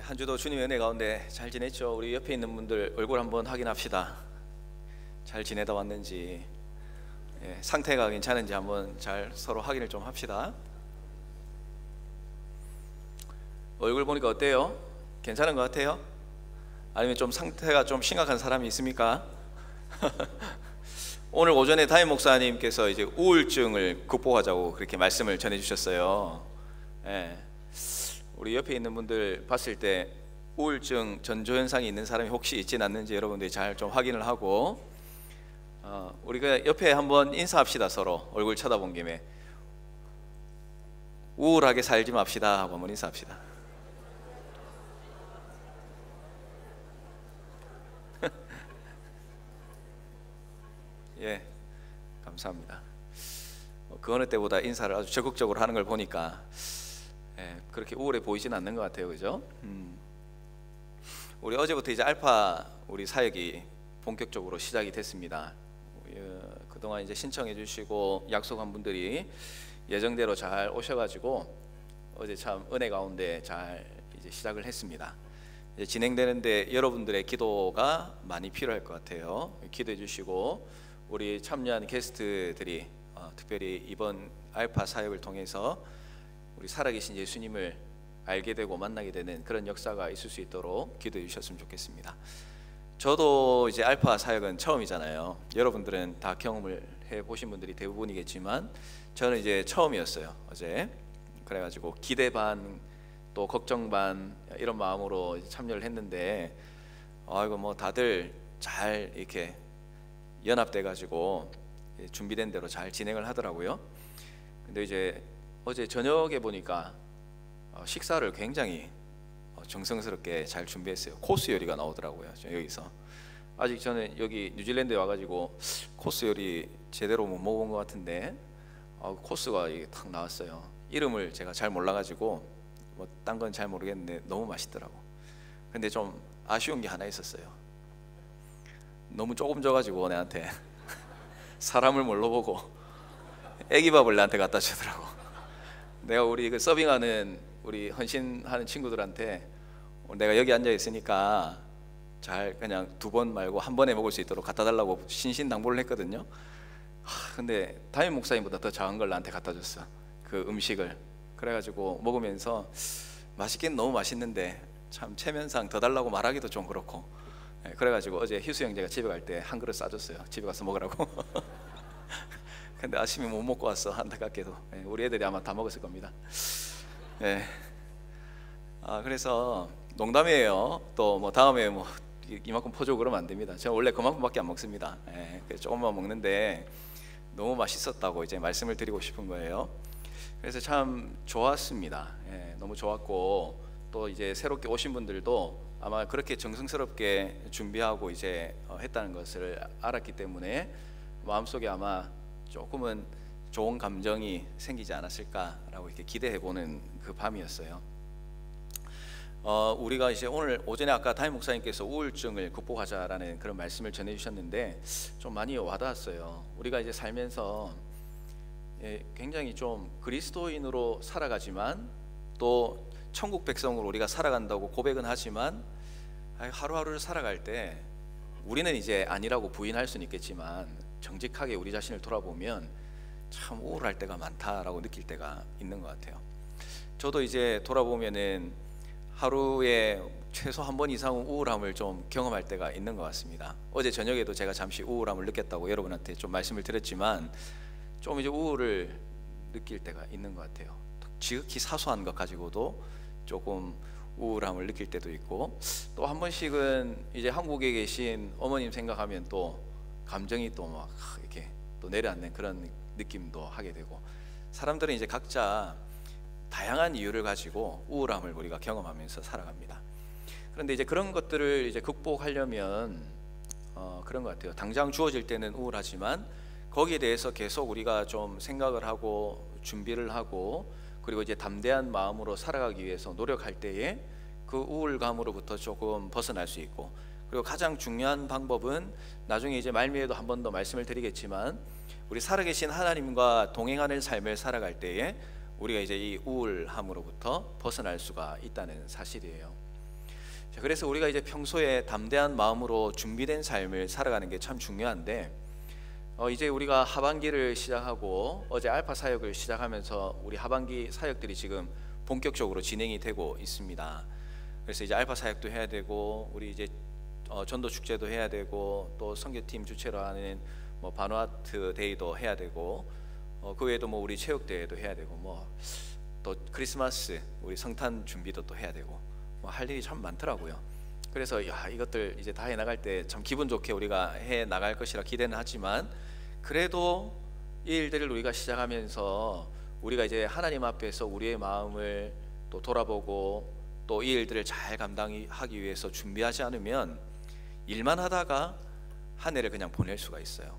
한 주도 주님의 은혜 가운데 잘 지냈죠? 우리 옆에 있는 분들 얼굴 한번 확인합시다. 잘 지내다 왔는지, 상태가 괜찮은지 한번 잘 서로 확인을 좀 합시다. 얼굴 보니까 어때요? 괜찮은 것 같아요? 아니면 좀 상태가 좀 심각한 사람이 있습니까? 오늘 오전에 담임 목사님께서 이제 우울증을 극복하자고 그렇게 말씀을 전해주셨어요. 우리 옆에 있는 분들 봤을 때 우울증 전조현상이 있는 사람이 혹시 있진 않는지 여러분들이 잘 좀 확인을 하고, 우리가 옆에 한번 인사합시다. 서로 얼굴 쳐다본 김에 우울하게 살지 맙시다 하고 한번 인사합시다. 예, 감사합니다. 그 어느 때보다 인사를 아주 적극적으로 하는 걸 보니까 그렇게 우울해 보이진 않는 것 같아요, 그죠? 우리 어제부터 이제 알파 우리 사역이 본격적으로 시작이 됐습니다. 그동안 이제 신청해 주시고 약속한 분들이 예정대로 잘 오셔가지고 어제 참 은혜 가운데 잘 이제 시작을 했습니다. 이제 진행되는데 여러분들의 기도가 많이 필요할 것 같아요. 기도해 주시고, 우리 참여한 게스트들이 특별히 이번 알파 사역을 통해서 우리 살아계신 예수님을 알게 되고 만나게 되는 그런 역사가 있을 수 있도록 기도해 주셨으면 좋겠습니다. 저도 이제 알파 사역은 처음이잖아요. 여러분들은 다 경험을 해보신 분들이 대부분이겠지만 저는 이제 처음이었어요, 어제. 그래가지고 기대 반 또 걱정 반 이런 마음으로 참여를 했는데, 이거 뭐 다들 잘 이렇게 연합돼가지고 준비된 대로 잘 진행을 하더라고요. 근데 이제 어제 저녁에 보니까 식사를 굉장히 정성스럽게 잘 준비했어요. 코스 요리가 나오더라고요. 여기서 아직 저는 여기 뉴질랜드에 와가지고 코스 요리 제대로 못 먹어본 것 같은데 코스가 이게 탁 나왔어요. 이름을 제가 잘 몰라가지고 뭐 딴 건 잘 모르겠는데 너무 맛있더라고. 근데 좀 아쉬운 게 하나 있었어요. 너무 조금 줘가지고 내한테 사람을 뭘로 보고 애기밥을 나한테 갖다 주더라고. 내가 우리 그 서빙하는 우리 헌신하는 친구들한테 내가 여기 앉아 있으니까 잘 그냥 두 번 말고 한 번에 먹을 수 있도록 갖다 달라고 신신당부를 했거든요. 근데 담임 목사님보다 더 작은 걸 나한테 갖다 줬어, 그 음식을. 그래가지고 먹으면서 맛있긴 너무 맛있는데 참 체면상 더 달라고 말하기도 좀 그렇고, 그래가지고 어제 희수 형제가 집에 갈 때 한 그릇 싸줬어요. 집에 가서 먹으라고. 근데 아침에 못 먹고 왔어, 안타깝게도. 우리 애들이 아마 다 먹었을 겁니다. 그래서 농담이에요. 또 뭐 다음에 뭐 이만큼 퍼주고 그러면 안 됩니다. 제가 원래 그만큼밖에 안 먹습니다. 조금만 먹는데 너무 맛있었다고 이제 말씀을 드리고 싶은 거예요. 그래서 참 좋았습니다. 너무 좋았고, 또 이제 새롭게 오신 분들도 아마 그렇게 정성스럽게 준비하고 이제 했다는 것을 알았기 때문에 마음속에 아마 조금은 좋은 감정이 생기지 않았을까라고 이렇게 기대해보는 그 밤이었어요. 우리가 이제 오늘 오전에 아까 담임 목사님께서 우울증을 극복하자라는 그런 말씀을 전해주셨는데 좀 많이 와닿았어요. 우리가 이제 살면서 굉장히 좀 그리스도인으로 살아가지만 또 천국 백성으로 우리가 살아간다고 고백은 하지만 하루하루를 살아갈 때 우리는 이제 아니라고 부인할 수는 있겠지만 정직하게 우리 자신을 돌아보면 참 우울할 때가 많다라고 느낄 때가 있는 것 같아요. 저도 이제 돌아보면은 하루에 최소 한 번 이상은 우울함을 좀 경험할 때가 있는 것 같습니다. 어제 저녁에도 제가 잠시 우울함을 느꼈다고 여러분한테 좀 말씀을 드렸지만 좀 이제 우울을 느낄 때가 있는 것 같아요. 지극히 사소한 것 가지고도 조금 우울함을 느낄 때도 있고, 또 한 번씩은 이제 한국에 계신 어머님 생각하면 또 감정이 또 막 이렇게 또 내려앉는 그런 느낌도 하게 되고, 사람들은 이제 각자 다양한 이유를 가지고 우울함을 우리가 경험하면서 살아갑니다. 그런데 이제 그런 것들을 이제 극복하려면 그런 것 같아요. 당장 주어질 때는 우울하지만 거기에 대해서 계속 우리가 좀 생각을 하고 준비를 하고, 그리고 이제 담대한 마음으로 살아가기 위해서 노력할 때에 그 우울감으로부터 조금 벗어날 수 있고, 그리고 가장 중요한 방법은 나중에 이제 말미에도 한 번 더 말씀을 드리겠지만 우리 살아계신 하나님과 동행하는 삶을 살아갈 때에 우리가 이제 이 우울함으로부터 벗어날 수가 있다는 사실이에요. 자, 그래서 우리가 이제 평소에 담대한 마음으로 준비된 삶을 살아가는 게 참 중요한데, 이제 우리가 하반기를 시작하고 어제 알파 사역을 시작하면서 우리 하반기 사역들이 지금 본격적으로 진행이 되고 있습니다. 그래서 이제 알파 사역도 해야 되고, 우리 이제 전도 축제도 해야 되고, 또 선교팀 주최로 하는 뭐 바누아트 데이도 해야 되고, 그 외에도 뭐 우리 체육 대회도 해야 되고, 뭐 또 크리스마스 우리 성탄 준비도 또 해야 되고, 뭐 할 일이 참 많더라고요. 그래서 이것들 이제 다 해 나갈 때 참 기분 좋게 우리가 해 나갈 것이라 기대는 하지만, 그래도 이 일들을 우리가 시작하면서 우리가 이제 하나님 앞에서 우리의 마음을 또 돌아보고 또 이 일들을 잘 감당하기 위해서 준비하지 않으면 일만 하다가 한 해를 그냥 보낼 수가 있어요.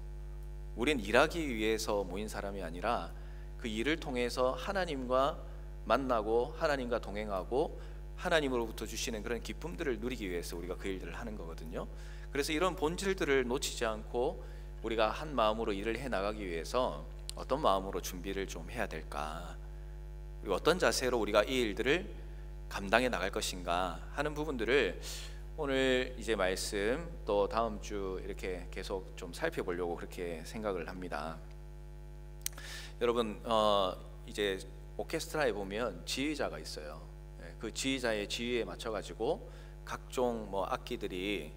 우린 일하기 위해서 모인 사람이 아니라 그 일을 통해서 하나님과 만나고 하나님과 동행하고 하나님으로부터 주시는 그런 기쁨들을 누리기 위해서 우리가 그 일들을 하는 거거든요. 그래서 이런 본질들을 놓치지 않고 우리가 한 마음으로 일을 해 나가기 위해서 어떤 마음으로 준비를 좀 해야 될까, 그리고 어떤 자세로 우리가 이 일들을 감당해 나갈 것인가 하는 부분들을 오늘 이제 말씀 또 다음 주 이렇게 계속 좀 살펴보려고 그렇게 생각을 합니다. 여러분, 이제 오케스트라에 보면 지휘자가 있어요. 그 지휘자의 지휘에 맞춰 가지고 각종 뭐 악기들이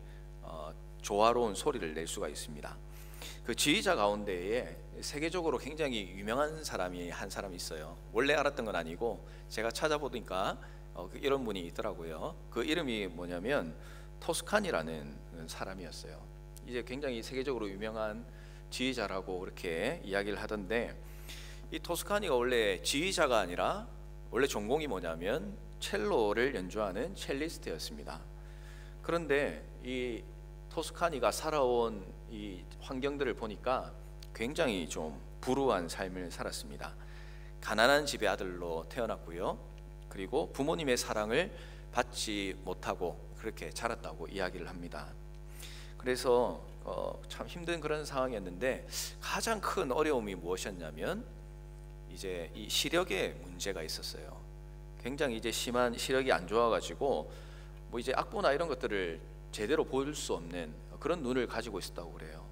조화로운 소리를 낼 수가 있습니다. 그 지휘자 가운데에 세계적으로 굉장히 유명한 사람이 한 사람이 있어요. 원래 알았던 건 아니고 제가 찾아보니까 이런 분이 있더라고요. 그 이름이 뭐냐면 토스카니라는 사람이었어요. 이제 굉장히 세계적으로 유명한 지휘자라고 그렇게 이야기를 하던데, 이 토스카니가 원래 지휘자가 아니라 원래 전공이 뭐냐면 첼로를 연주하는 첼리스트였습니다. 그런데 이 토스카니가 살아온 이 환경들을 보니까 굉장히 좀 불우한 삶을 살았습니다. 가난한 집의 아들로 태어났고요. 그리고 부모님의 사랑을 받지 못하고 그렇게 자랐다고 이야기를 합니다. 그래서 참 힘든 그런 상황이었는데, 가장 큰 어려움이 무엇이었냐면 이제 이 시력에 문제가 있었어요. 굉장히 이제 심한 시력이 안 좋아가지고 뭐 이제 악보나 이런 것들을 제대로 볼 수 없는 그런 눈을 가지고 있었다고 그래요.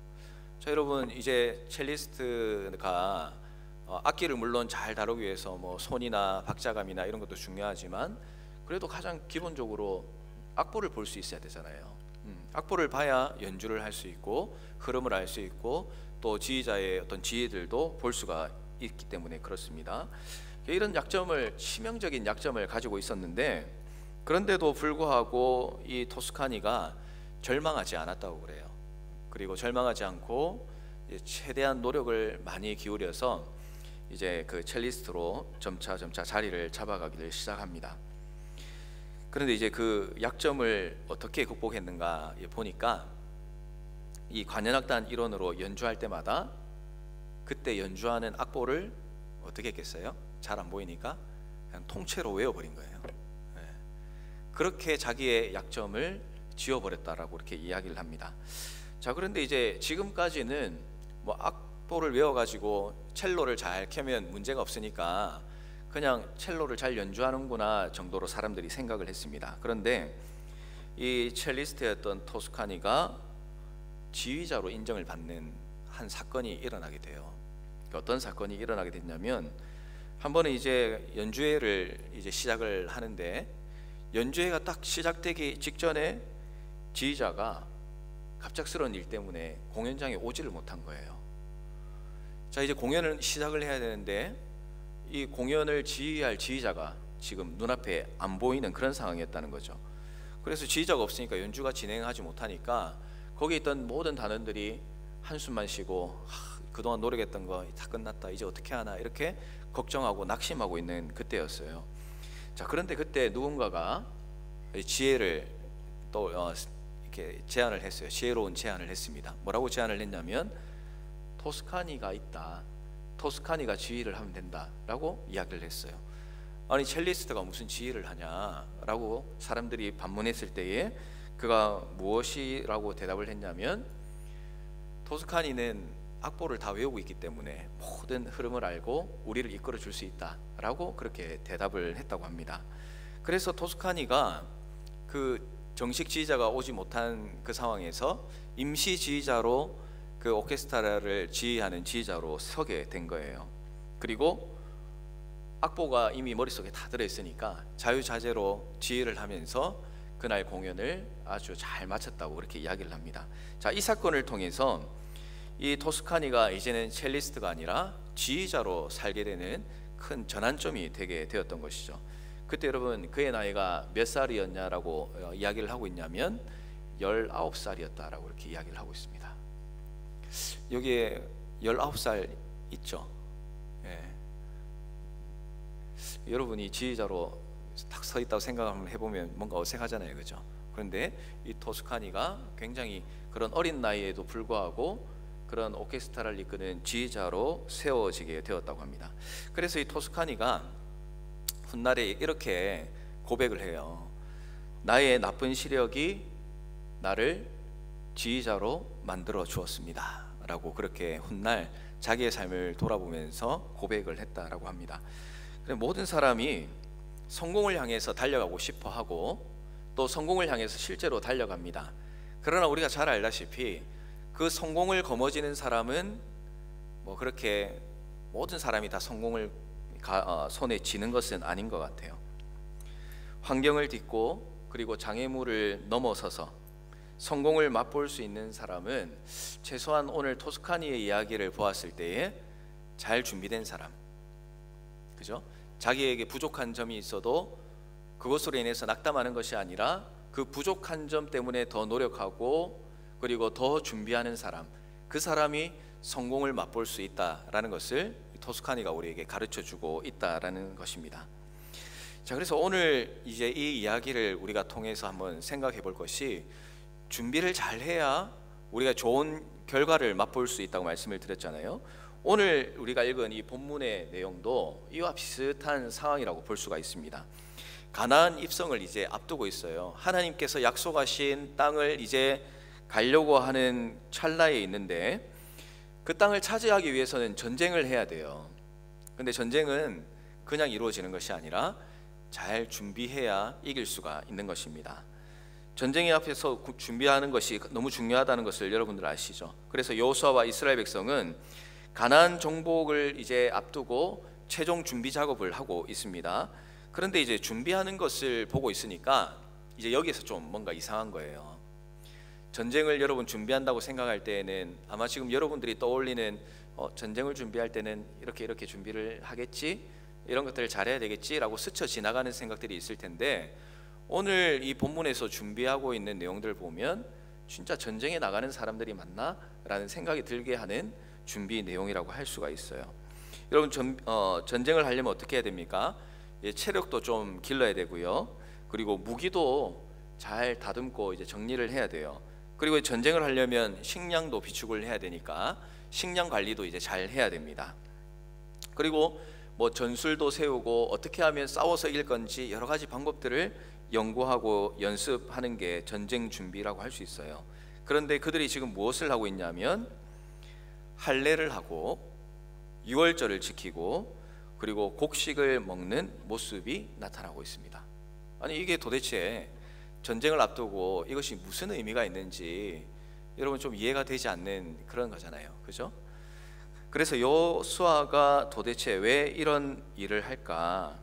자, 여러분, 이제 첼리스트가 악기를 물론 잘 다루기 위해서 뭐 손이나 박자감이나 이런 것도 중요하지만, 그래도 가장 기본적으로 악보를 볼 수 있어야 되잖아요. 악보를 봐야 연주를 할 수 있고 흐름을 알 수 있고 또 지휘자의 어떤 지혜들도 볼 수가 있기 때문에 그렇습니다. 이런 약점을, 치명적인 약점을 가지고 있었는데, 그런데도 불구하고 이 토스카니가 절망하지 않았다고 그래요. 그리고 절망하지 않고 최대한 노력을 많이 기울여서 이제 그 첼리스트로 점차 자리를 잡아가기를 시작합니다. 그런데 이제 그 약점을 어떻게 극복했는가 보니까, 이 관현악단 일원으로 연주할 때마다 그때 연주하는 악보를 어떻게 했겠어요? 잘 안 보이니까 그냥 통째로 외워버린 거예요. 그렇게 자기의 약점을 지워버렸다라고 이렇게 이야기를 합니다. 자, 그런데 이제 지금까지는 뭐 악보를 외워가지고 첼로를 잘 켜면 문제가 없으니까 그냥 첼로를 잘 연주하는구나 정도로 사람들이 생각을 했습니다. 그런데 이 첼리스트였던 토스카니가 지휘자로 인정을 받는 한 사건이 일어나게 돼요. 어떤 사건이 일어나게 됐냐면, 한 번은 이제 연주회를 이제 시작을 하는데, 연주회가 딱 시작되기 직전에 지휘자가 갑작스러운 일 때문에 공연장에 오지를 못한 거예요. 자, 이제 공연을 시작을 해야 되는데 이 공연을 지휘할 지휘자가 지금 눈앞에 안 보이는 그런 상황이었다는 거죠. 그래서 지휘자가 없으니까 연주가 진행하지 못하니까 거기에 있던 모든 단원들이 한숨만 쉬고, 그동안 노력했던 거 다 끝났다, 이제 어떻게 하나, 이렇게 걱정하고 낙심하고 있는 그때였어요. 자, 그런데 그때 누군가가 지혜를 또 이렇게 제안을 했어요. 지혜로운 제안을 했습니다. 뭐라고 제안을 했냐면, 토스카니가 있다, 토스카니가 지휘를 하면 된다라고 이야기를 했어요. 아니, 첼리스트가 무슨 지휘를 하냐라고 사람들이 반문했을 때에 그가 무엇이라고 대답을 했냐면, 토스카니는 악보를 다 외우고 있기 때문에 모든 흐름을 알고 우리를 이끌어 줄 수 있다라고 그렇게 대답을 했다고 합니다. 그래서 토스카니가 그 정식 지휘자가 오지 못한 그 상황에서 임시 지휘자로 그 오케스트라를 지휘하는 지휘자로 서게 된 거예요. 그리고 악보가 이미 머릿속에 다 들어있으니까 자유자재로 지휘를 하면서 그날 공연을 아주 잘 마쳤다고 그렇게 이야기를 합니다. 자, 이 사건을 통해서 이 토스카니가 이제는 첼리스트가 아니라 지휘자로 살게 되는 큰 전환점이 되게 되었던 것이죠. 그때 여러분 그의 나이가 몇 살이었냐라고 이야기를 하고 있냐면 19살이었다라고 이렇게 이야기를 하고 있습니다. 여기에 19살 있죠? 예. 여러분이 지휘자로 딱 서 있다고 생각을 해보면 뭔가 어색하잖아요, 그죠? 그런데 이 토스카니가 굉장히 그런 어린 나이에도 불구하고 그런 오케스트라를 이끄는 지휘자로 세워지게 되었다고 합니다. 그래서 이 토스카니가 훗날에 이렇게 고백을 해요. 나의 나쁜 시력이 나를 지휘자로 만들어 주었습니다 라고 그렇게 훗날 자기의 삶을 돌아보면서 고백을 했다라고 합니다. 모든 사람이 성공을 향해서 달려가고 싶어 하고 또 성공을 향해서 실제로 달려갑니다. 그러나 우리가 잘 알다시피 그 성공을 거머쥐는 사람은 뭐 그렇게 모든 사람이 다 성공을 손에 쥐는 것은 아닌 것 같아요. 환경을 딛고 그리고 장애물을 넘어서서 성공을 맛볼 수 있는 사람은 최소한 오늘 토스카니의 이야기를 보았을 때에 잘 준비된 사람, 그죠? 자기에게 부족한 점이 있어도 그것으로 인해서 낙담하는 것이 아니라 그 부족한 점 때문에 더 노력하고 그리고 더 준비하는 사람, 그 사람이 성공을 맛볼 수 있다라는 것을 토스카니가 우리에게 가르쳐주고 있다라는 것입니다. 자, 그래서 오늘 이제 이 이야기를 우리가 통해서 한번 생각해 볼 것이, 준비를 잘 해야 우리가 좋은 결과를 맛볼 수 있다고 말씀을 드렸잖아요. 오늘 우리가 읽은 이 본문의 내용도 이와 비슷한 상황이라고 볼 수가 있습니다. 가나안 입성을 이제 앞두고 있어요. 하나님께서 약속하신 땅을 이제 가려고 하는 찰나에 있는데 그 땅을 차지하기 위해서는 전쟁을 해야 돼요. 근데 전쟁은 그냥 이루어지는 것이 아니라 잘 준비해야 이길 수가 있는 것입니다. 전쟁의 앞에서 준비하는 것이 너무 중요하다는 것을 여러분들 아시죠? 그래서 여호수아와 이스라엘 백성은 가나안 정복을 이제 앞두고 최종 준비 작업을 하고 있습니다. 그런데 이제 준비하는 것을 보고 있으니까 이제 여기에서 좀 뭔가 이상한 거예요. 전쟁을 여러분 준비한다고 생각할 때에는 아마 지금 여러분들이 떠올리는 전쟁을 준비할 때는 이렇게 준비를 하겠지, 이런 것들을 잘해야 되겠지라고 스쳐 지나가는 생각들이 있을 텐데, 오늘 이 본문에서 준비하고 있는 내용들을 보면 진짜 전쟁에 나가는 사람들이 맞나? 라는 생각이 들게 하는 준비 내용이라고 할 수가 있어요. 여러분 전쟁을 하려면 어떻게 해야 됩니까? 체력도 좀 길러야 되고요. 그리고 무기도 잘 다듬고 이제 정리를 해야 돼요. 그리고 전쟁을 하려면 식량도 비축을 해야 되니까 식량 관리도 이제 잘 해야 됩니다. 그리고 뭐 전술도 세우고 어떻게 하면 싸워서 이길 건지 여러 가지 방법들을 연구하고 연습하는 게 전쟁 준비라고 할 수 있어요. 그런데 그들이 지금 무엇을 하고 있냐면 할례를 하고 유월절을 지키고 그리고 곡식을 먹는 모습이 나타나고 있습니다. 아니 이게 도대체 전쟁을 앞두고 이것이 무슨 의미가 있는지 여러분 좀 이해가 되지 않는 그런 거잖아요, 그죠? 그래서 여호수아가 도대체 왜 이런 일을 할까,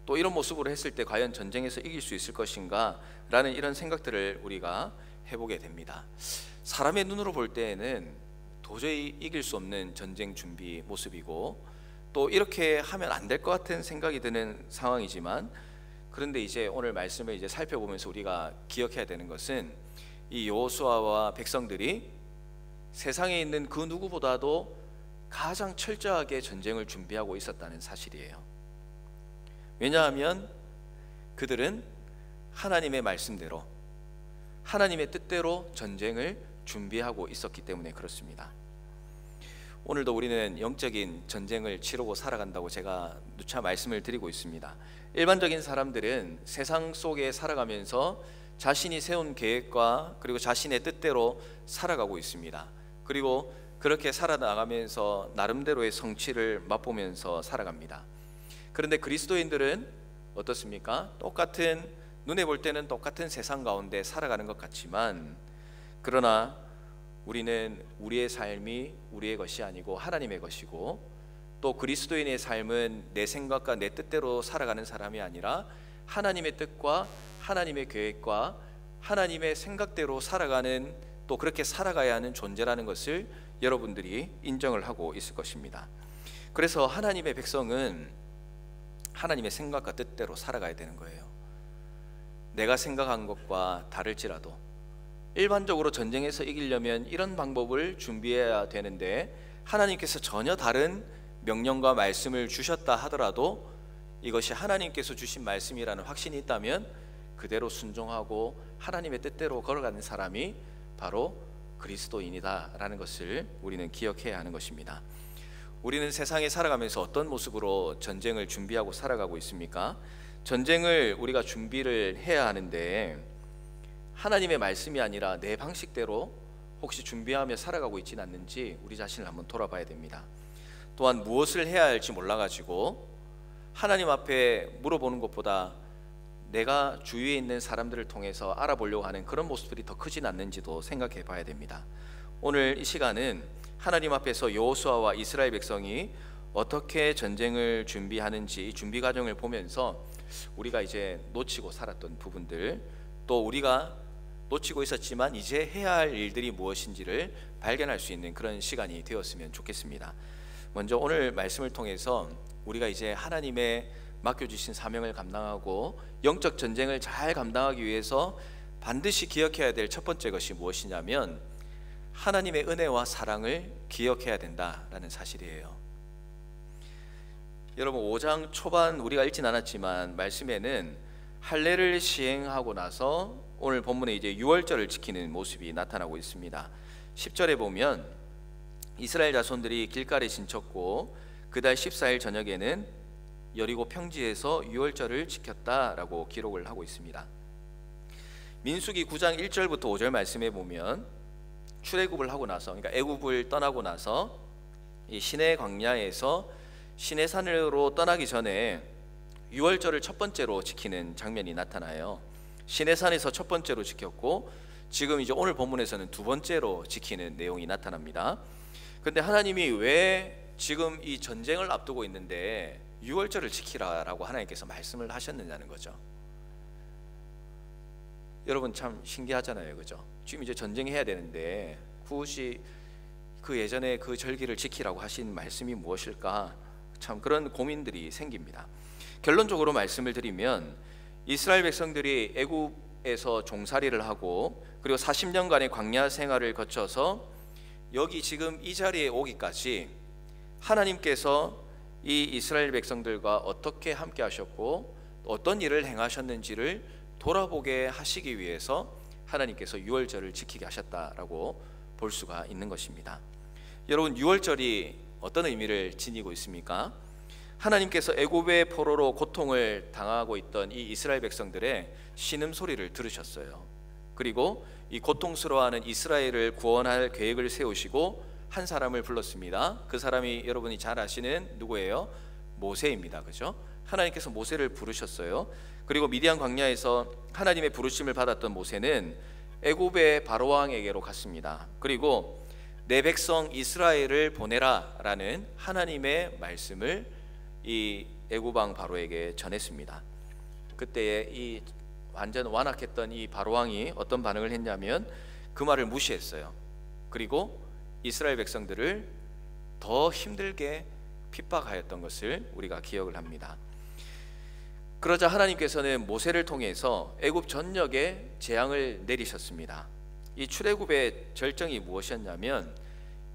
또 이런 모습으로 했을 때 과연 전쟁에서 이길 수 있을 것인가 라는 이런 생각들을 우리가 해보게 됩니다. 사람의 눈으로 볼 때에는 도저히 이길 수 없는 전쟁 준비 모습이고 또 이렇게 하면 안 될 것 같은 생각이 드는 상황이지만, 그런데 이제 오늘 말씀을 이제 살펴보면서 우리가 기억해야 되는 것은 이 여호수아와 백성들이 세상에 있는 그 누구보다도 가장 철저하게 전쟁을 준비하고 있었다는 사실이에요. 왜냐하면 그들은 하나님의 말씀대로 하나님의 뜻대로 전쟁을 준비하고 있었기 때문에 그렇습니다. 오늘도 우리는 영적인 전쟁을 치르고 살아간다고 제가 누차 말씀을 드리고 있습니다. 일반적인 사람들은 세상 속에 살아가면서 자신이 세운 계획과 그리고 자신의 뜻대로 살아가고 있습니다. 그리고 그렇게 살아나가면서 나름대로의 성취를 맛보면서 살아갑니다. 그런데 그리스도인들은 어떻습니까? 똑같은 눈에 볼 때는 똑같은 세상 가운데 살아가는 것 같지만, 그러나 우리는 우리의 삶이 우리의 것이 아니고 하나님의 것이고, 또 그리스도인의 삶은 내 생각과 내 뜻대로 살아가는 사람이 아니라 하나님의 뜻과 하나님의 계획과 하나님의 생각대로 살아가는, 또 그렇게 살아가야 하는 존재라는 것을 여러분들이 인정을 하고 있을 것입니다. 그래서 하나님의 백성은 하나님의 생각과 뜻대로 살아가야 되는 거예요. 내가 생각한 것과 다를지라도, 일반적으로 전쟁에서 이기려면 이런 방법을 준비해야 되는데 하나님께서 전혀 다른 명령과 말씀을 주셨다 하더라도 이것이 하나님께서 주신 말씀이라는 확신이 있다면 그대로 순종하고 하나님의 뜻대로 걸어가는 사람이 바로 그리스도인이다라는 것을 우리는 기억해야 하는 것입니다. 우리는 세상에 살아가면서 어떤 모습으로 전쟁을 준비하고 살아가고 있습니까? 전쟁을 우리가 준비를 해야 하는데 하나님의 말씀이 아니라 내 방식대로 혹시 준비하며 살아가고 있지는 않는지 우리 자신을 한번 돌아봐야 됩니다. 또한 무엇을 해야 할지 몰라가지고 하나님 앞에 물어보는 것보다 내가 주위에 있는 사람들을 통해서 알아보려고 하는 그런 모습들이 더 크진 않는지도 생각해 봐야 됩니다. 오늘 이 시간은 하나님 앞에서 여호수아와 이스라엘 백성이 어떻게 전쟁을 준비하는지, 준비 과정을 보면서 우리가 이제 놓치고 살았던 부분들, 또 우리가 놓치고 있었지만 이제 해야 할 일들이 무엇인지를 발견할 수 있는 그런 시간이 되었으면 좋겠습니다. 먼저 오늘 말씀을 통해서 우리가 이제 하나님의 맡겨주신 사명을 감당하고 영적 전쟁을 잘 감당하기 위해서 반드시 기억해야 될 첫 번째 것이 무엇이냐면 하나님의 은혜와 사랑을 기억해야 된다라는 사실이에요. 여러분, 5장 초반 우리가 읽진 않았지만 말씀에는 할례를 시행하고 나서 오늘 본문에 이제 유월절을 지키는 모습이 나타나고 있습니다. 10절에 보면 이스라엘 자손들이 길갈에 진쳤고 그달 14일 저녁에는 여리고 평지에서 유월절을 지켰다라고 기록을 하고 있습니다. 민수기 9장 1절부터 5절 말씀에 보면 출애굽을 하고 나서, 그러니까 애굽을 떠나고 나서 이 시내 광야에서 시내산으로 떠나기 전에 유월절을 첫 번째로 지키는 장면이 나타나요. 시내산에서 첫 번째로 지켰고 지금 이제 오늘 본문에서는 두 번째로 지키는 내용이 나타납니다. 그런데 하나님이 왜 지금 이 전쟁을 앞두고 있는데 유월절을 지키라라고 하나님께서 말씀을 하셨느냐는 거죠. 여러분 참 신기하잖아요, 그죠? 지금 이제 전쟁해야 되는데 굳이 그 예전에 그 절기를 지키라고 하신 말씀이 무엇일까? 참 그런 고민들이 생깁니다. 결론적으로 말씀을 드리면 이스라엘 백성들이 애굽에서 종살이를 하고 그리고 40년간의 광야 생활을 거쳐서 여기 지금 이 자리에 오기까지 하나님께서 이 이스라엘 백성들과 어떻게 함께 하셨고 어떤 일을 행하셨는지를 돌아보게 하시기 위해서 하나님께서 유월절을 지키게 하셨다라고 볼 수가 있는 것입니다. 여러분, 유월절이 어떤 의미를 지니고 있습니까? 하나님께서 애굽의 포로로 고통을 당하고 있던 이 이스라엘 백성들의 신음소리를 들으셨어요. 그리고 이 고통스러워하는 이스라엘을 구원할 계획을 세우시고 한 사람을 불렀습니다. 그 사람이 여러분이 잘 아시는 누구예요? 모세입니다. 그죠? 하나님께서 모세를 부르셨어요. 그리고 미디안 광야에서 하나님의 부르심을 받았던 모세는 애굽의 바로 왕에게로 갔습니다. 그리고 내 백성 이스라엘을 보내라 라는 하나님의 말씀을 이 애굽 왕 바로에게 전했습니다. 그때에 이 완전 완악했던 이 바로 왕이 어떤 반응을 했냐면 그 말을 무시했어요. 그리고 이스라엘 백성들을 더 힘들게 핍박하였던 것을 우리가 기억을 합니다. 그러자 하나님께서는 모세를 통해서 애굽 전역에 재앙을 내리셨습니다. 이 출애굽의 절정이 무엇이었냐면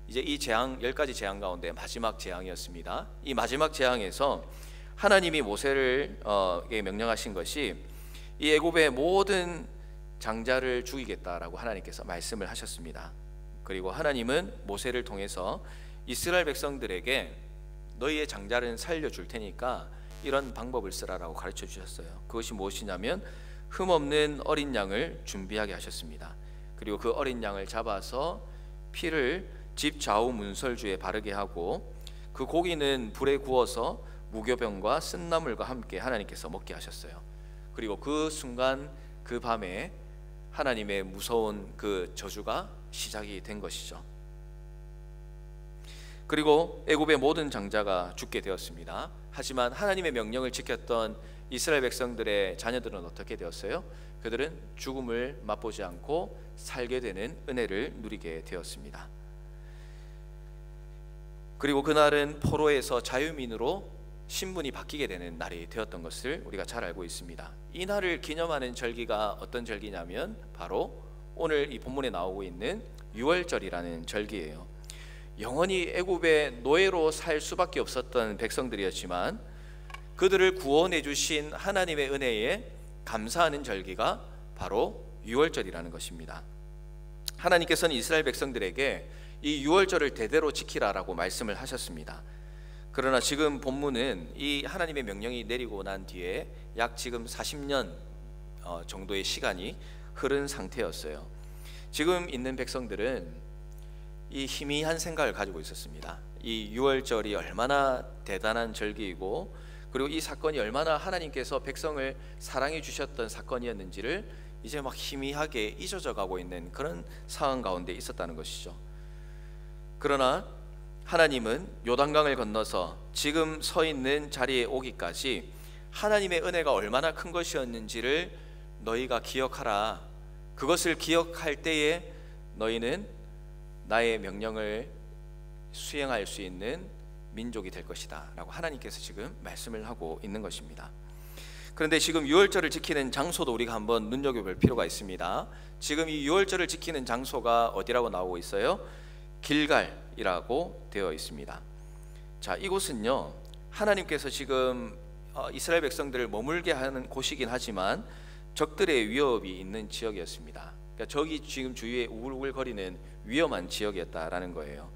이제 이 재앙 10가지 재앙 가운데 마지막 재앙이었습니다. 이 마지막 재앙에서 하나님이 모세에게 명령하신 것이 이 애굽의 모든 장자를 죽이겠다라고 하나님께서 말씀을 하셨습니다. 그리고 하나님은 모세를 통해서 이스라엘 백성들에게 너희의 장자를 살려줄 테니까 이런 방법을 쓰라라고 가르쳐 주셨어요. 그것이 무엇이냐면 흠없는 어린 양을 준비하게 하셨습니다. 그리고 그 어린 양을 잡아서 피를 집 좌우 문설주에 바르게 하고 그 고기는 불에 구워서 무교병과 쓴나물과 함께 하나님께서 먹게 하셨어요. 그리고 그 순간 그 밤에 하나님의 무서운 그 저주가 시작이 된 것이죠. 그리고 애굽의 모든 장자가 죽게 되었습니다. 하지만 하나님의 명령을 지켰던 이스라엘 백성들의 자녀들은 어떻게 되었어요? 그들은 죽음을 맛보지 않고 살게 되는 은혜를 누리게 되었습니다. 그리고 그날은 포로에서 자유민으로 신분이 바뀌게 되는 날이 되었던 것을 우리가 잘 알고 있습니다. 이 날을 기념하는 절기가 어떤 절기냐면 바로 오늘 이 본문에 나오고 있는 유월절이라는 절기예요. 영원히 애굽의 노예로 살 수밖에 없었던 백성들이었지만 그들을 구원해 주신 하나님의 은혜에 감사하는 절기가 바로 유월절이라는 것입니다. 하나님께서는 이스라엘 백성들에게 이 유월절을 대대로 지키라라고 말씀을 하셨습니다. 그러나 지금 본문은 이 하나님의 명령이 내리고 난 뒤에 약 지금 40년 정도의 시간이 흐른 상태였어요. 지금 있는 백성들은 이 희미한 생각을 가지고 있었습니다. 이 유월절이 얼마나 대단한 절기이고 그리고 이 사건이 얼마나 하나님께서 백성을 사랑해 주셨던 사건이었는지를 이제 막 희미하게 잊어져 가고 있는 그런 상황 가운데 있었다는 것이죠. 그러나 하나님은 요단강을 건너서 지금 서 있는 자리에 오기까지 하나님의 은혜가 얼마나 큰 것이었는지를 너희가 기억하라. 그것을 기억할 때에 너희는 나의 명령을 수행할 수 있는 민족이 될 것이다 라고 하나님께서 지금 말씀을 하고 있는 것입니다. 그런데 지금 유월절을 지키는 장소도 우리가 한번 눈여겨볼 필요가 있습니다. 지금 이 유월절을 지키는 장소가 어디라고 나오고 있어요? 길갈이라고 되어 있습니다. 자, 이곳은요 하나님께서 지금 이스라엘 백성들을 머물게 하는 곳이긴 하지만 적들의 위협이 있는 지역이었습니다. 그러니까 적이 지금 주위에 우글우글거리는 위험한 지역이었다라는 거예요.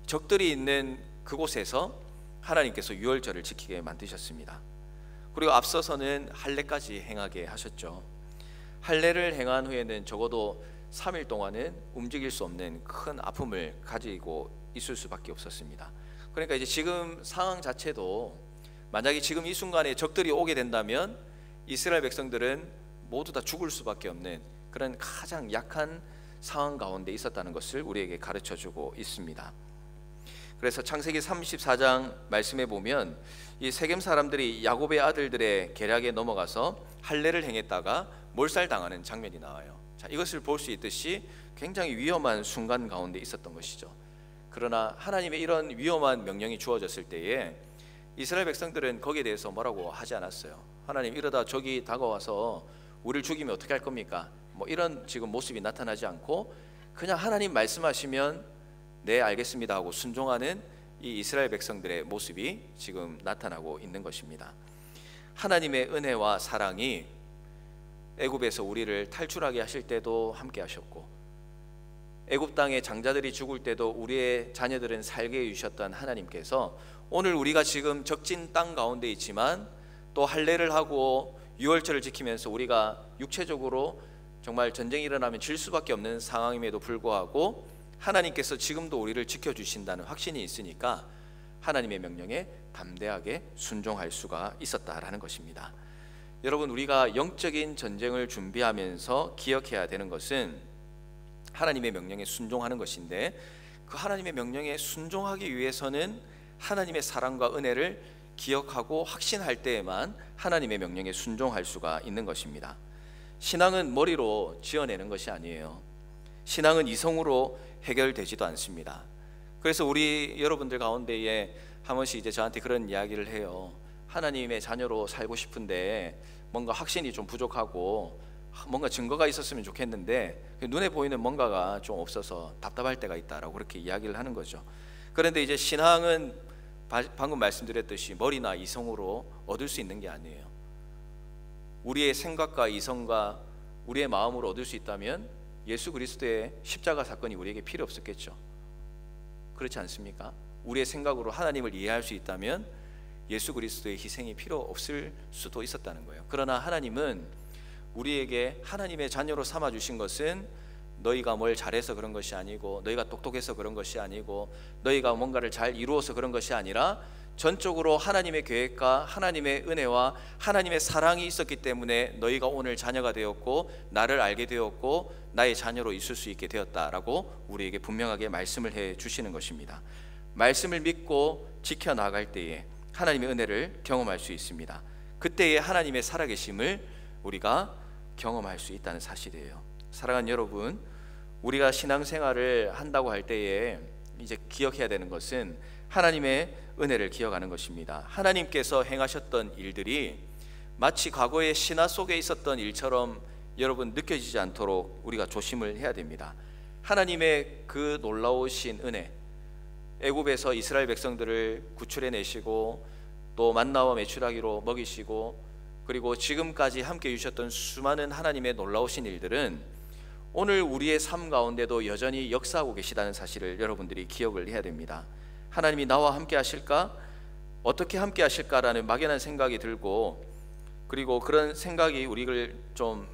적들이 있는 그곳에서 하나님께서 유월절을 지키게 만드셨습니다. 그리고 앞서서는 할례까지 행하게 하셨죠. 할례를 행한 후에는 적어도 3일 동안은 움직일 수 없는 큰 아픔을 가지고 있을 수밖에 없었습니다. 그러니까 이제 지금 상황 자체도 만약에 지금 이 순간에 적들이 오게 된다면 이스라엘 백성들은 모두 다 죽을 수밖에 없는 그런 가장 약한 상황 가운데 있었다는 것을 우리에게 가르쳐주고 있습니다. 그래서 창세기 34장 말씀에 보면 이 세겜 사람들이 야곱의 아들들의 계략에 넘어가서 할례를 행했다가 몰살당하는 장면이 나와요. 자, 이것을 볼 수 있듯이 굉장히 위험한 순간 가운데 있었던 것이죠. 그러나 하나님의 이런 위험한 명령이 주어졌을 때에 이스라엘 백성들은 거기에 대해서 뭐라고 하지 않았어요. 하나님, 이러다 적이 다가와서 우리를 죽이면 어떻게 할 겁니까? 뭐 이런 지금 모습이 나타나지 않고 그냥 하나님 말씀하시면 네 알겠습니다 하고 순종하는 이 이스라엘 백성들의 모습이 지금 나타나고 있는 것입니다. 하나님의 은혜와 사랑이 애굽에서 우리를 탈출하게 하실 때도 함께 하셨고 애굽 땅의 장자들이 죽을 때도 우리의 자녀들은 살게 해주셨던 하나님께서 오늘 우리가 지금 적진 땅 가운데 있지만 또 할례를 하고 유월절을 지키면서 우리가 육체적으로 정말 전쟁이 일어나면 질 수밖에 없는 상황임에도 불구하고 하나님께서 지금도 우리를 지켜주신다는 확신이 있으니까 하나님의 명령에 담대하게 순종할 수가 있었다라는 것입니다. 여러분, 우리가 영적인 전쟁을 준비하면서 기억해야 되는 것은 하나님의 명령에 순종하는 것인데 그 하나님의 명령에 순종하기 위해서는 하나님의 사랑과 은혜를 기억하고 확신할 때에만 하나님의 명령에 순종할 수가 있는 것입니다. 신앙은 머리로 지어내는 것이 아니에요. 신앙은 이성으로 해결되지도 않습니다. 그래서 우리 여러분들 가운데에 한 번씩 이제 저한테 그런 이야기를 해요. 하나님의 자녀로 살고 싶은데 뭔가 확신이 좀 부족하고 뭔가 증거가 있었으면 좋겠는데 눈에 보이는 뭔가가 좀 없어서 답답할 때가 있다라고 그렇게 이야기를 하는 거죠. 그런데 이제 신앙은 방금 말씀드렸듯이 머리나 이성으로 얻을 수 있는 게 아니에요. 우리의 생각과 이성과 우리의 마음으로 얻을 수 있다면 예수 그리스도의 십자가 사건이 우리에게 필요 없었겠죠. 그렇지 않습니까? 우리의 생각으로 하나님을 이해할 수 있다면 예수 그리스도의 희생이 필요 없을 수도 있었다는 거예요. 그러나 하나님은 우리에게 하나님의 자녀로 삼아 주신 것은 너희가 뭘 잘해서 그런 것이 아니고 너희가 똑똑해서 그런 것이 아니고 너희가 뭔가를 잘 이루어서 그런 것이 아니라 전적으로 하나님의 계획과 하나님의 은혜와 하나님의 사랑이 있었기 때문에 너희가 오늘 자녀가 되었고 나를 알게 되었고 나의 자녀로 있을 수 있게 되었다라고 우리에게 분명하게 말씀을 해 주시는 것입니다. 말씀을 믿고 지켜나갈 때에 하나님의 은혜를 경험할 수 있습니다. 그때에 하나님의 살아계심을 우리가 경험할 수 있다는 사실이에요. 사랑하는 여러분, 우리가 신앙생활을 한다고 할 때에 이제 기억해야 되는 것은 하나님의 은혜를 기억하는 것입니다. 하나님께서 행하셨던 일들이 마치 과거의 신화 속에 있었던 일처럼 여러분 느껴지지 않도록 우리가 조심을 해야 됩니다. 하나님의 그 놀라우신 은혜, 애굽에서 이스라엘 백성들을 구출해 내시고 또 만나와 메추라기로 먹이시고 그리고 지금까지 함께 해주셨던 수많은 하나님의 놀라우신 일들은 오늘 우리의 삶 가운데도 여전히 역사하고 계시다는 사실을 여러분들이 기억을 해야 됩니다. 하나님이 나와 함께 하실까? 어떻게 함께 하실까라는 막연한 생각이 들고, 그리고 그런 생각이 우리를 좀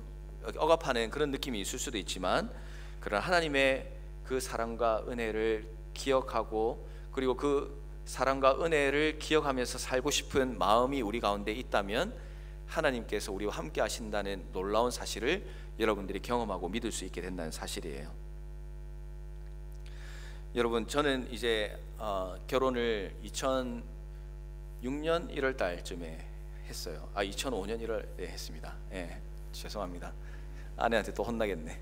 억압하는 그런 느낌이 있을 수도 있지만, 그런 하나님의 그 사랑과 은혜를 기억하고 그리고 그 사랑과 은혜를 기억하면서 살고 싶은 마음이 우리 가운데 있다면 하나님께서 우리와 함께 하신다는 놀라운 사실을 여러분들이 경험하고 믿을 수 있게 된다는 사실이에요. 여러분, 저는 이제 결혼을 2006년 1월 달쯤에 했어요. 2005년 1월에 했습니다. 예, 죄송합니다. 아내한테 또 혼나겠네.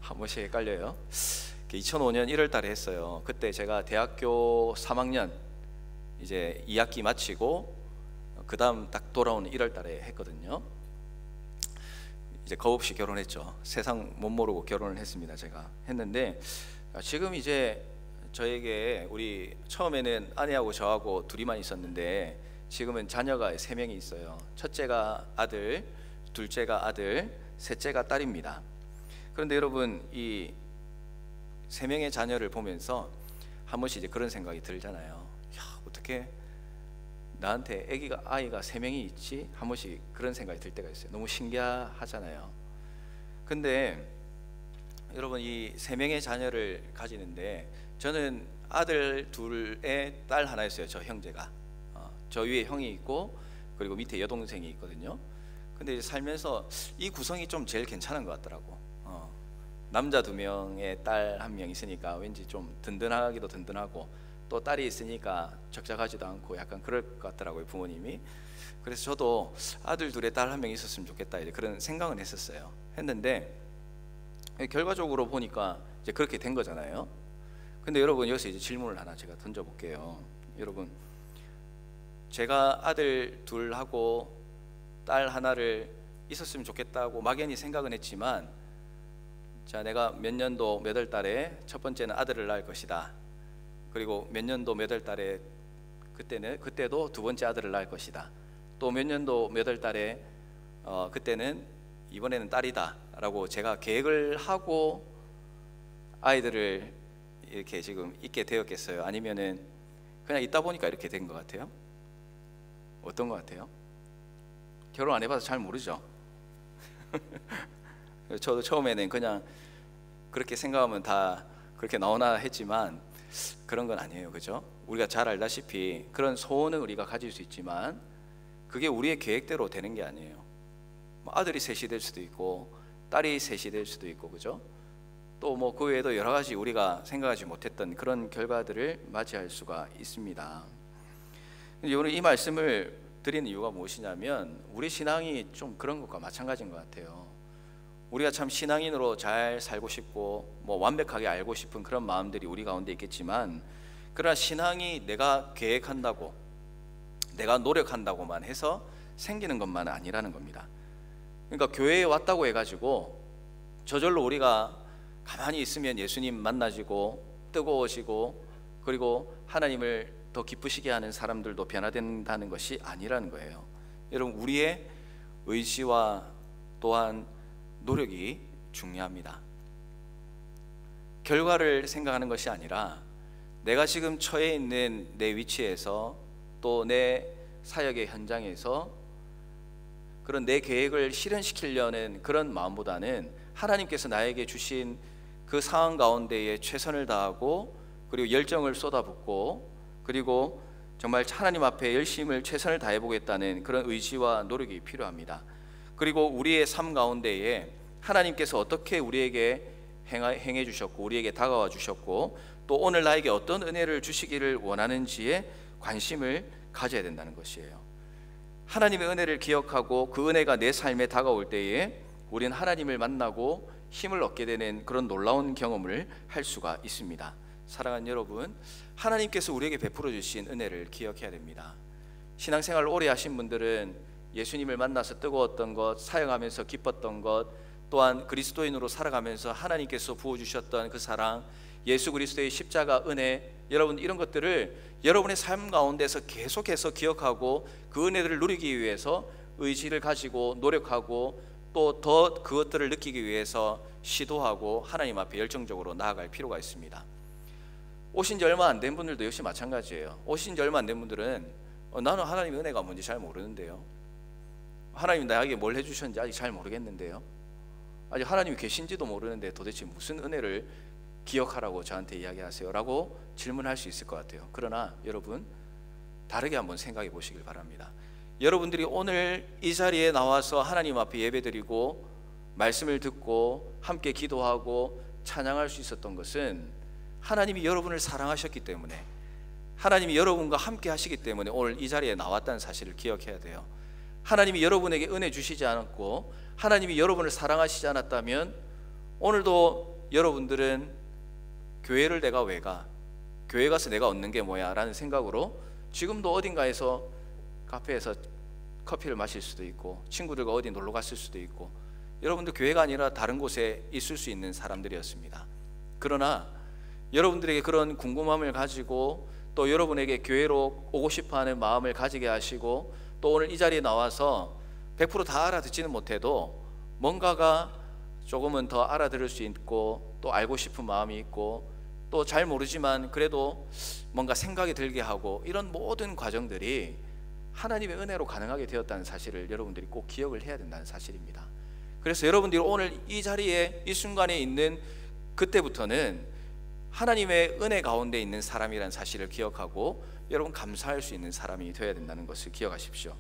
한 번씩 헷갈려요. 2005년 1월 달에 했어요. 그때 제가 대학교 3학년 이제 2학기 마치고 그 다음 딱 돌아오는 1월 달에 했거든요. 이제 겁없이 결혼했죠. 세상 못 모르고 결혼을 했습니다. 제가 했는데 지금 이제 저에게 우리 처음에는 아내하고 저하고 둘이만 있었는데 지금은 자녀가 3명이 있어요. 첫째가 아들, 둘째가 아들, 셋째가 딸입니다. 그런데 여러분, 이 3명의 자녀를 보면서 한 번씩 이제 그런 생각이 들잖아요. 야, 어떻게 나한테 아이가 3명이 있지? 한 번씩 그런 생각이 들 때가 있어요. 너무 신기하잖아요. 근데 여러분, 이 3명의 자녀를 가지는데 저는 아들 둘에 딸 하나였어요. 저 형제가 저 위에 형이 있고 그리고 밑에 여동생이 있거든요. 근데 이제 살면서 이 구성이 좀 제일 괜찮은 것 같더라고. 남자 2명에 딸 1명 있으니까 왠지 좀 든든하기도 든든하고 또 딸이 있으니까 적적하지도 않고 약간 그럴 것 같더라고요, 부모님이. 그래서 저도 아들 둘에 딸 1명 있었으면 좋겠다 이제 그런 생각은 했었어요. 했는데 결과적으로 보니까 이제 그렇게 된 거잖아요. 근데 여러분, 여기서 이제 질문을 하나 제가 던져볼게요. 여러분, 제가 아들 둘하고 딸 하나를 있었으면 좋겠다고 막연히 생각은 했지만, 자, 내가 몇 년도 몇 월 달에 첫 번째는 아들을 낳을 것이다. 그리고 몇 년도 몇 월 달에 그때도 두 번째 아들을 낳을 것이다. 또 몇 년도 몇 월 달에 그때는 이번에는 딸이다 라고 제가 계획을 하고 아이들을 이렇게 지금 있게 되었겠어요? 아니면은 그냥 있다 보니까 이렇게 된 것 같아요? 어떤 것 같아요? 결혼 안 해봐서 잘 모르죠. 저도 처음에는 그냥 그렇게 생각하면 다 그렇게 나오나 했지만 그런 건 아니에요. 그죠? 우리가 잘 알다시피 그런 소원은 우리가 가질 수 있지만 그게 우리의 계획대로 되는 게 아니에요. 아들이 셋이 될 수도 있고 딸이 셋이 될 수도 있고, 그죠? 또 뭐 그 외에도 여러 가지 우리가 생각하지 못했던 그런 결과들을 맞이할 수가 있습니다. 오늘 이 말씀을 드리는 이유가 무엇이냐면 우리 신앙이 좀 그런 것과 마찬가지인 것 같아요. 우리가 참 신앙인으로 잘 살고 싶고 뭐 완벽하게 알고 싶은 그런 마음들이 우리 가운데 있겠지만, 그러나 신앙이 내가 계획한다고 내가 노력한다고만 해서 생기는 것만은 아니라는 겁니다. 그러니까 교회에 왔다고 해가지고 저절로 우리가 가만히 있으면 예수님 만나지고 뜨거워지고 그리고 하나님을 더 기쁘시게 하는 사람들도 변화된다는 것이 아니라는 거예요. 여러분, 우리의 의지와 또한 노력이 중요합니다. 결과를 생각하는 것이 아니라 내가 지금 처해 있는 내 위치에서 또 내 사역의 현장에서 그런 내 계획을 실현시키려는 그런 마음보다는 하나님께서 나에게 주신 그 상황 가운데에 최선을 다하고 그리고 열정을 쏟아붓고 그리고 정말 하나님 앞에 열심을 최선을 다해 보겠다는 그런 의지와 노력이 필요합니다. 그리고 우리의 삶 가운데에 하나님께서 어떻게 우리에게 행해 주셨고 우리에게 다가와 주셨고 또 오늘 나에게 어떤 은혜를 주시기를 원하는지에 관심을 가져야 된다는 것이에요. 하나님의 은혜를 기억하고 그 은혜가 내 삶에 다가올 때에 우리는 하나님을 만나고 힘을 얻게 되는 그런 놀라운 경험을 할 수가 있습니다. 사랑하는 여러분, 하나님께서 우리에게 베풀어 주신 은혜를 기억해야 됩니다. 신앙생활을 오래 하신 분들은 예수님을 만나서 뜨거웠던 것, 사역하면서 기뻤던 것, 또한 그리스도인으로 살아가면서 하나님께서 부어주셨던 그 사랑, 예수 그리스도의 십자가 은혜, 여러분 이런 것들을 여러분의 삶 가운데서 계속해서 기억하고 그 은혜들을 누리기 위해서 의지를 가지고 노력하고 또 더 그것들을 느끼기 위해서 시도하고 하나님 앞에 열정적으로 나아갈 필요가 있습니다. 오신 지 얼마 안 된 분들도 역시 마찬가지예요. 오신 지 얼마 안 된 분들은 나는 하나님의 은혜가 뭔지 잘 모르는데요, 하나님이 나에게 뭘 해주셨는지 아직 잘 모르겠는데요, 아직 하나님이 계신지도 모르는데 도대체 무슨 은혜를 기억하라고 저한테 이야기하세요? 라고 질문할 수 있을 것 같아요. 그러나 여러분, 다르게 한번 생각해 보시길 바랍니다. 여러분들이 오늘 이 자리에 나와서 하나님 앞에 예배드리고 말씀을 듣고 함께 기도하고 찬양할 수 있었던 것은 하나님이 여러분을 사랑하셨기 때문에, 하나님이 여러분과 함께 하시기 때문에 오늘 이 자리에 나왔다는 사실을 기억해야 돼요. 하나님이 여러분에게 은혜 주시지 않았고 하나님이 여러분을 사랑하시지 않았다면 오늘도 여러분들은 교회를 내가 왜 가? 교회 가서 내가 얻는 게 뭐야? 라는 생각으로 지금도 어딘가에서 카페에서 커피를 마실 수도 있고 친구들과 어디 놀러 갔을 수도 있고 여러분들 교회가 아니라 다른 곳에 있을 수 있는 사람들이었습니다. 그러나 여러분들에게 그런 궁금함을 가지고 또 여러분에게 교회로 오고 싶어하는 마음을 가지게 하시고 또 오늘 이 자리에 나와서 100%다 알아듣지는 못해도 뭔가가 조금은 더 알아들을 수 있고 또 알고 싶은 마음이 있고 또 잘 모르지만 그래도 뭔가 생각이 들게 하고 이런 모든 과정들이 하나님의 은혜로 가능하게 되었다는 사실을 여러분들이 꼭 기억을 해야 된다는 사실입니다. 그래서 여러분들이 오늘 이 자리에 이 순간에 있는 그때부터는 하나님의 은혜 가운데 있는 사람이라는 사실을 기억하고 여러분 감사할 수 있는 사람이 되어야 된다는 것을 기억하십시오.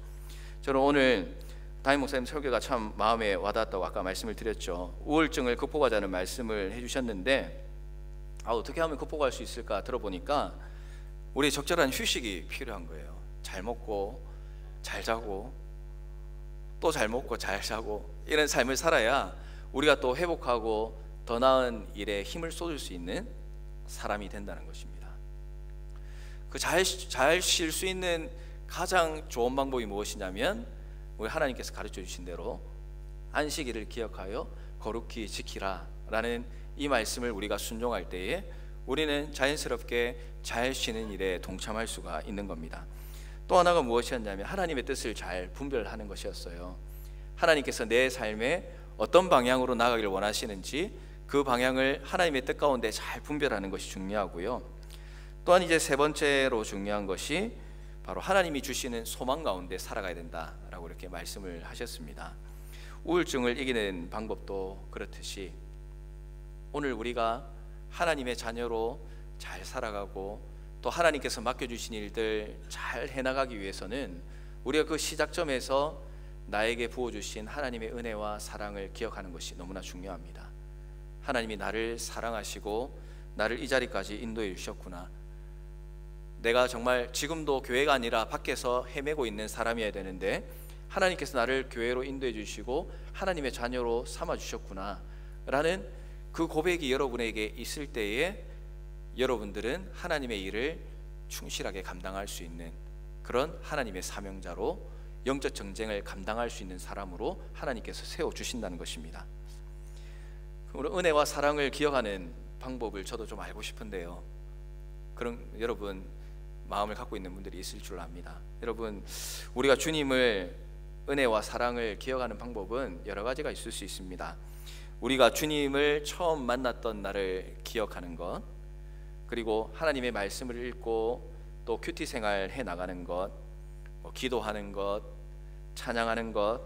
저는 오늘 담임 목사님 설교가 참 마음에 와닿았다고 아까 말씀을 드렸죠. 우울증을 극복하자는 말씀을 해주셨는데 어떻게 하면 극복할 수 있을까 들어보니까 우리 적절한 휴식이 필요한 거예요. 잘 먹고 잘 자고 또 잘 먹고 잘 자고 이런 삶을 살아야 우리가 또 회복하고 더 나은 일에 힘을 쏟을 수 있는 사람이 된다는 것입니다. 그 잘 쉴 수 있는 가장 좋은 방법이 무엇이냐면 우리 하나님께서 가르쳐 주신 대로 안식일을 기억하여 거룩히 지키라 라는 이 말씀을 우리가 순종할 때에 우리는 자연스럽게 잘 쉬는 일에 동참할 수가 있는 겁니다. 또 하나가 무엇이었냐면 하나님의 뜻을 잘 분별하는 것이었어요. 하나님께서 내 삶에 어떤 방향으로 나가기를 원하시는지 그 방향을 하나님의 뜻 가운데 잘 분별하는 것이 중요하고요. 또한 이제 세 번째로 중요한 것이 바로 하나님이 주시는 소망 가운데 살아가야 된다라고 이렇게 말씀을 하셨습니다. 우울증을 이기는 방법도 그렇듯이 오늘 우리가 하나님의 자녀로 잘 살아가고 또 하나님께서 맡겨주신 일들 잘 해나가기 위해서는 우리가 그 시작점에서 나에게 부어주신 하나님의 은혜와 사랑을 기억하는 것이 너무나 중요합니다. 하나님이 나를 사랑하시고 나를 이 자리까지 인도해 주셨구나. 내가 정말 지금도 교회가 아니라 밖에서 헤매고 있는 사람이어야 되는데 하나님께서 나를 교회로 인도해 주시고 하나님의 자녀로 삼아 주셨구나 라는 그 고백이 여러분에게 있을 때에 여러분들은 하나님의 일을 충실하게 감당할 수 있는 그런 하나님의 사명자로 영적 전쟁을 감당할 수 있는 사람으로 하나님께서 세워주신다는 것입니다. 그럼 은혜와 사랑을 기억하는 방법을 저도 좀 알고 싶은데요, 그런 여러분 마음을 갖고 있는 분들이 있을 줄 압니다. 여러분, 우리가 주님을 은혜와 사랑을 기억하는 방법은 여러 가지가 있을 수 있습니다. 우리가 주님을 처음 만났던 날을 기억하는 것, 그리고 하나님의 말씀을 읽고 또 큐티 생활 해 나가는 것, 기도하는 것, 찬양하는 것,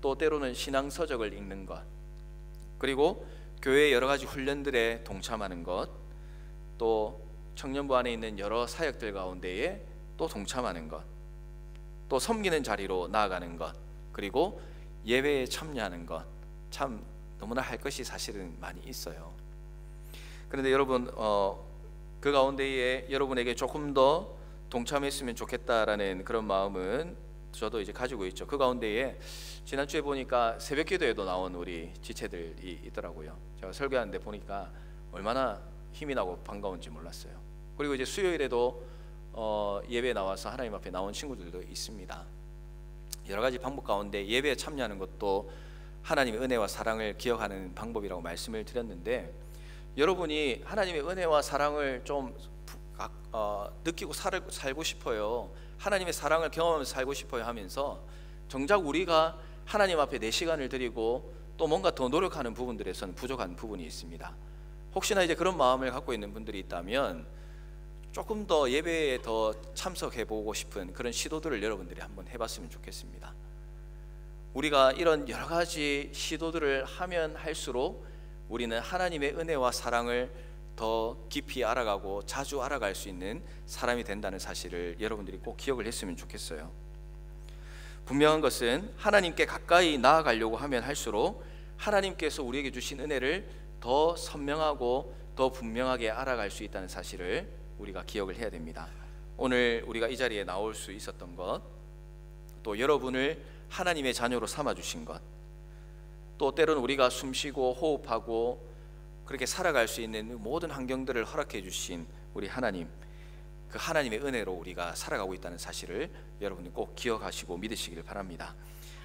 또 때로는 신앙 서적을 읽는 것, 그리고 교회의 여러 가지 훈련들에 동참하는 것, 또 청년부 안에 있는 여러 사역들 가운데에 또 동참하는 것, 또 섬기는 자리로 나아가는 것, 그리고 예배에 참여하는 것, 참 너무나 할 것이 사실은 많이 있어요. 그런데 여러분, 그 가운데에 여러분에게 조금 더 동참했으면 좋겠다라는 그런 마음은 저도 이제 가지고 있죠. 그 가운데에 지난주에 보니까 새벽기도에도 나온 우리 지체들이 있더라고요. 제가 설교하는데 보니까 얼마나 힘이 나고 반가운지 몰랐어요. 그리고 이제 수요일에도 예배에 나와서 하나님 앞에 나온 친구들도 있습니다. 여러 가지 방법 가운데 예배에 참여하는 것도 하나님의 은혜와 사랑을 기억하는 방법이라고 말씀을 드렸는데, 여러분이 하나님의 은혜와 사랑을 좀 느끼고 살고 싶어요, 하나님의 사랑을 경험하면서 살고 싶어요 하면서 정작 우리가 하나님 앞에 내 시간을 드리고 또 뭔가 더 노력하는 부분들에서는 부족한 부분이 있습니다. 혹시나 이제 그런 마음을 갖고 있는 분들이 있다면 조금 더 예배에 더 참석해보고 싶은 그런 시도들을 여러분들이 한번 해봤으면 좋겠습니다. 우리가 이런 여러 가지 시도들을 하면 할수록 우리는 하나님의 은혜와 사랑을 더 깊이 알아가고 자주 알아갈 수 있는 사람이 된다는 사실을 여러분들이 꼭 기억을 했으면 좋겠어요. 분명한 것은 하나님께 가까이 나아가려고 하면 할수록 하나님께서 우리에게 주신 은혜를 더 선명하고 더 분명하게 알아갈 수 있다는 사실을 우리가 기억을 해야 됩니다. 오늘 우리가 이 자리에 나올 수 있었던 것, 또 여러분을 하나님의 자녀로 삼아주신 것, 또 때로는 우리가 숨쉬고 호흡하고 그렇게 살아갈 수 있는 모든 환경들을 허락해 주신 우리 하나님, 그 하나님의 은혜로 우리가 살아가고 있다는 사실을 여러분이 꼭 기억하시고 믿으시길 바랍니다.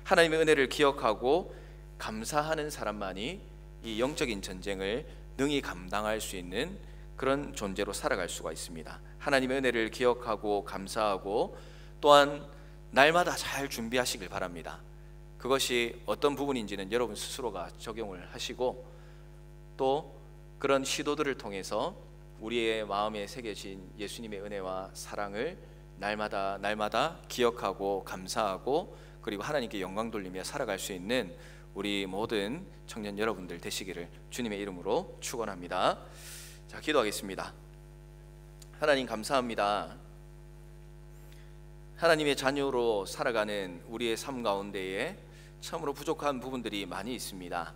하나님의 은혜를 기억하고 감사하는 사람만이 이 영적인 전쟁을 능히 감당할 수 있는 그런 존재로 살아갈 수가 있습니다. 하나님의 은혜를 기억하고 감사하고 또한 날마다 잘 준비하시길 바랍니다. 그것이 어떤 부분인지는 여러분 스스로가 적용을 하시고, 또 그런 시도들을 통해서 우리의 마음에 새겨진 예수님의 은혜와 사랑을 날마다 기억하고 감사하고 그리고 하나님께 영광 돌리며 살아갈 수 있는 우리 모든 청년 여러분들 되시기를 주님의 이름으로 축원합니다. 자, 기도하겠습니다. 하나님 감사합니다. 하나님의 자녀로 살아가는 우리의 삶 가운데에 참으로 부족한 부분들이 많이 있습니다.